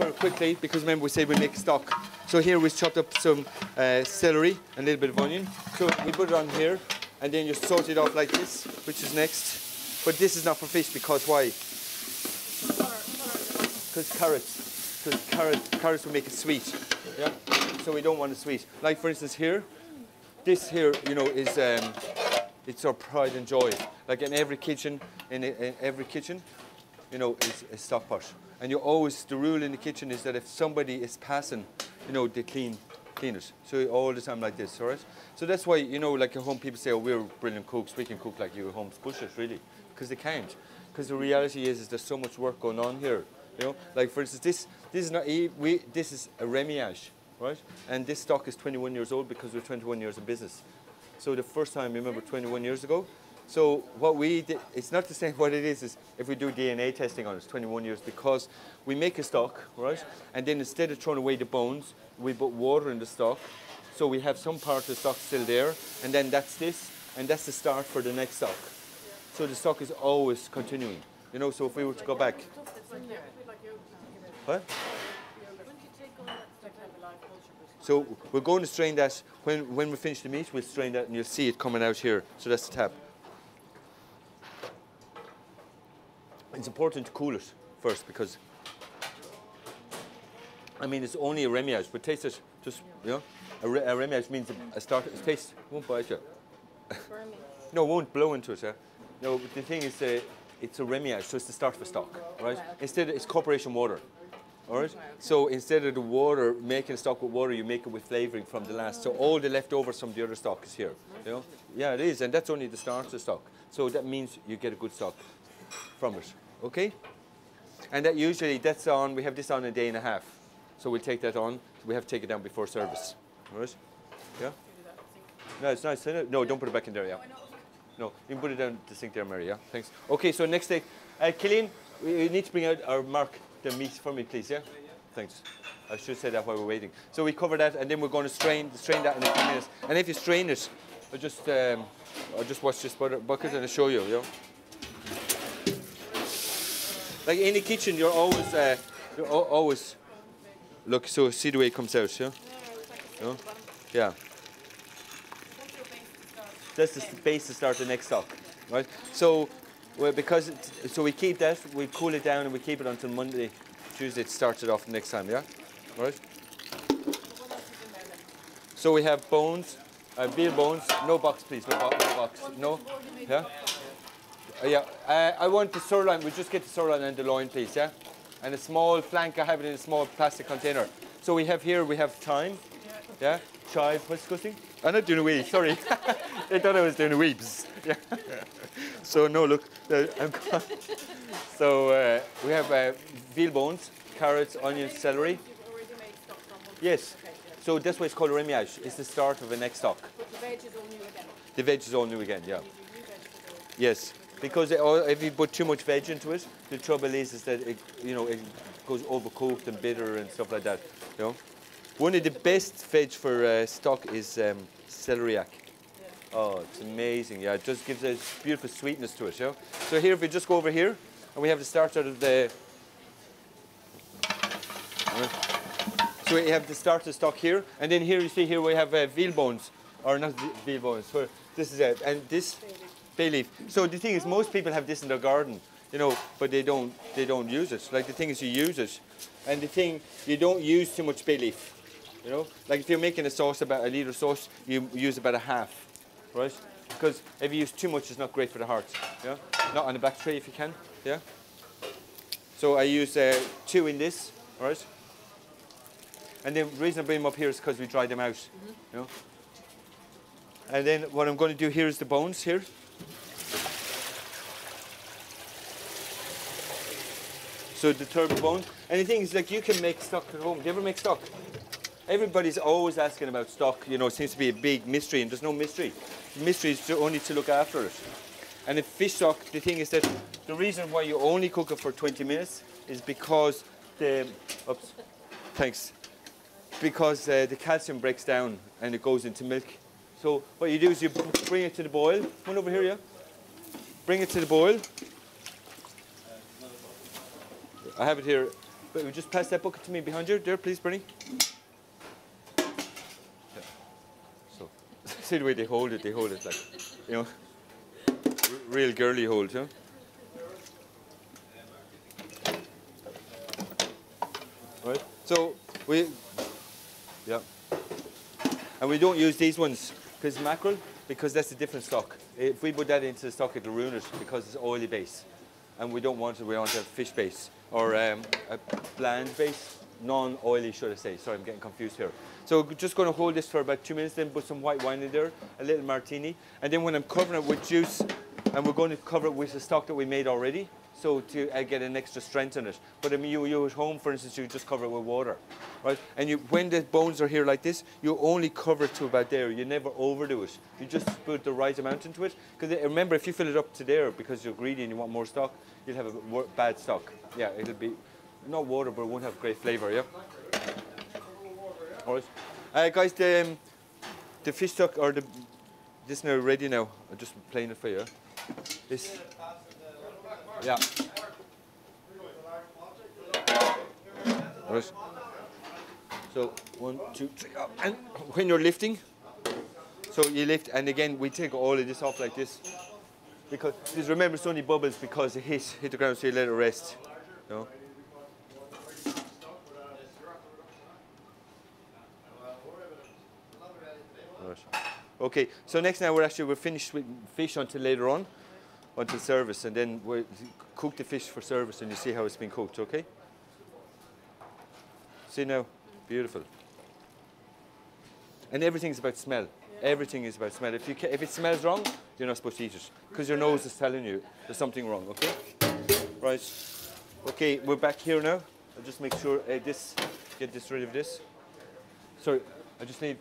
for quickly, because remember we said we make stock. So here we chopped up some celery and a little bit of onion. So we put it on here, and then you sort it off like this, which is next. But this is not for fish, because why? Because carrots will make it sweet. Yeah. So we don't want it sweet. Like for instance here, this here, you know, is it's our pride and joy. Like in every kitchen, you know, is a stock pot. And you always, the rule in the kitchen is that if somebody is passing, you know, they clean it. So all the time like this, all right? So that's why, you know, like at home people say, oh, we're brilliant cooks, we can cook like you at home. It's bullshit, really, because they can't. Because the reality is there's so much work going on here. You know, like for instance, this is not this is a remillage, right? And this stock is 21 years old because we're 21 years in business. So the first time, remember, 21 years ago. So what we did, it's not the same. What it is if we do DNA testing on it, it's 21 years, because we make a stock, right? And then instead of throwing away the bones, we put water in the stock. So we have some part of the stock still there, and then that's this, and that's the start for the next stock. So the stock is always continuing. You know, so if we were to go back. What? So we're going to strain that, when we finish the meat, we'll strain that and you'll see it coming out here. So that's the tap. It's important to cool it first, because, I mean, it's only a remillage, but taste it, just, you know, a remillage means a start, it tastes, it won't bite you. No, it won't blow into it, yeah. No, but the thing is, it's a remillage, so it's the start of a stock, right? Instead, it's corporation water. All right. So instead of the water, making stock with water, you make it with flavouring from the last. So all the leftovers from the other stock is here. You know? Yeah, it is, and that's only the start of the stock. So that means you get a good stock from it. Okay. And that usually that's on. We have this on a day and a half. So we'll take that on. We have to take it down before service. All right. Yeah. No, it's nice. No, don't put it back in there. Yeah. No, you can put it down the sink there, Mary. Yeah. Thanks. Okay. So next day, Killian, we need to bring out our Mark. The meat for me, please, yeah? Thanks. I should say that while we're waiting. So we cover that, and then we're going to strain that in a few minutes. And if you strain it, I'll just watch this bucket and I'll show you, you know? Like in the kitchen, you're always, look, so see the way it comes out, yeah? You know? Yeah. That's the base to start the next stock, right? So, well, so we keep that, we cool it down, and we keep it until Monday, Tuesday to start it off next time, yeah? All right? So we have bones, veal bones, no box please, no box, no? Yeah? Yeah, I want the sirloin, we just get the sirloin and the loin please, yeah? And a small flank, I have it in a small plastic container. So we have here, we have thyme, yeah? Chive, what's cooking? I'm not doing a wee, sorry. They thought I was doing a weeps. Yeah. So no, look, I'm gone. So we have veal bones, carrots, onions, celery. Yes. So that's why it's called remillage. It's the start of the next stock. But the veg is all new again. The veg is all new again, yeah. Yes, because if you put too much veg into it, the trouble is that it goes overcooked and bitter and stuff like that. You know. One of the best veg for stock is celeriac. Yeah. Oh, it's amazing. Yeah, it just gives a beautiful sweetness to it. You know? So here, if we just go over here, and we have the start out of the. So we have the start of the stock here, and then here you see here we have veal bones, or not veal bones. This is it, and this bay leaf. So the thing is, most people have this in their garden, you know, but they don't use it. Like the thing is, you use it, and the thing you don't use too much bay leaf. You know, like if you're making a sauce, about a litre sauce, you use about a half, right? Because if you use too much, it's not great for the heart. Yeah, not on the back tray if you can. Yeah. So I use 2 in this, right? And the reason I bring them up here is because we dry them out. You know. And then what I'm going to do here is the bones here. So the turbo bone. And the thing is, like, you can make stock at home. Do you ever make stock? Everybody's always asking about stock, you know, it seems to be a big mystery, and there's no mystery. The mystery is only to look after it. And in fish stock, the thing is that the reason why you only cook it for 20 minutes is because the calcium breaks down and it goes into milk. So what you do is you bring it to the boil. Come on over here, yeah? Bring it to the boil. I have it here. But we just pass that bucket to me behind you, there, please, Bernie. Yeah. So, see the way they hold it like, you know, real girly hold, you know. Right. So yeah, and we don't use these ones because mackerel, because that's a different stock. If we put that into the stock, it'll ruin it because it's oily base, and we don't want it. We want to have fish base or a bland base, non-oily, should I say? Sorry, I'm getting confused here. So we're just going to hold this for about 2 minutes, then put some white wine in there, a little martini, and then when I'm covering it with juice, and we're going to cover it with the stock that we made already. So to get an extra strength in it. But I mean, you at home, for instance, you just cover it with water, right? And when the bones are here like this, you only cover it to about there. You never overdo it. You just put the right amount into it. Because remember, if you fill it up to there because you're greedy and you want more stock, you'll have a bad stock. Yeah, it'll be not water, but it won't have great flavour. Yeah. All right, guys. The fish stock or this now ready now. I'm just playing it for you. This. Yeah. Right. So 1, 2, 3, up. And when you're lifting, so you lift, and again we take all of this off like this, because just remember it's only bubbles because it hit the ground, so you let it rest. You know? Right. Okay. So next now we're finished with fish until later on. Until service, and then we'll cook the fish for service, and you see how it's been cooked, okay? See now? Beautiful. And everything's about smell. Yeah. Everything is about smell. If it smells wrong, you're not supposed to eat it, because your nose is telling you there's something wrong, okay? Right. Okay, we're back here now. I'll just make sure get this rid of this. Sorry, I just need...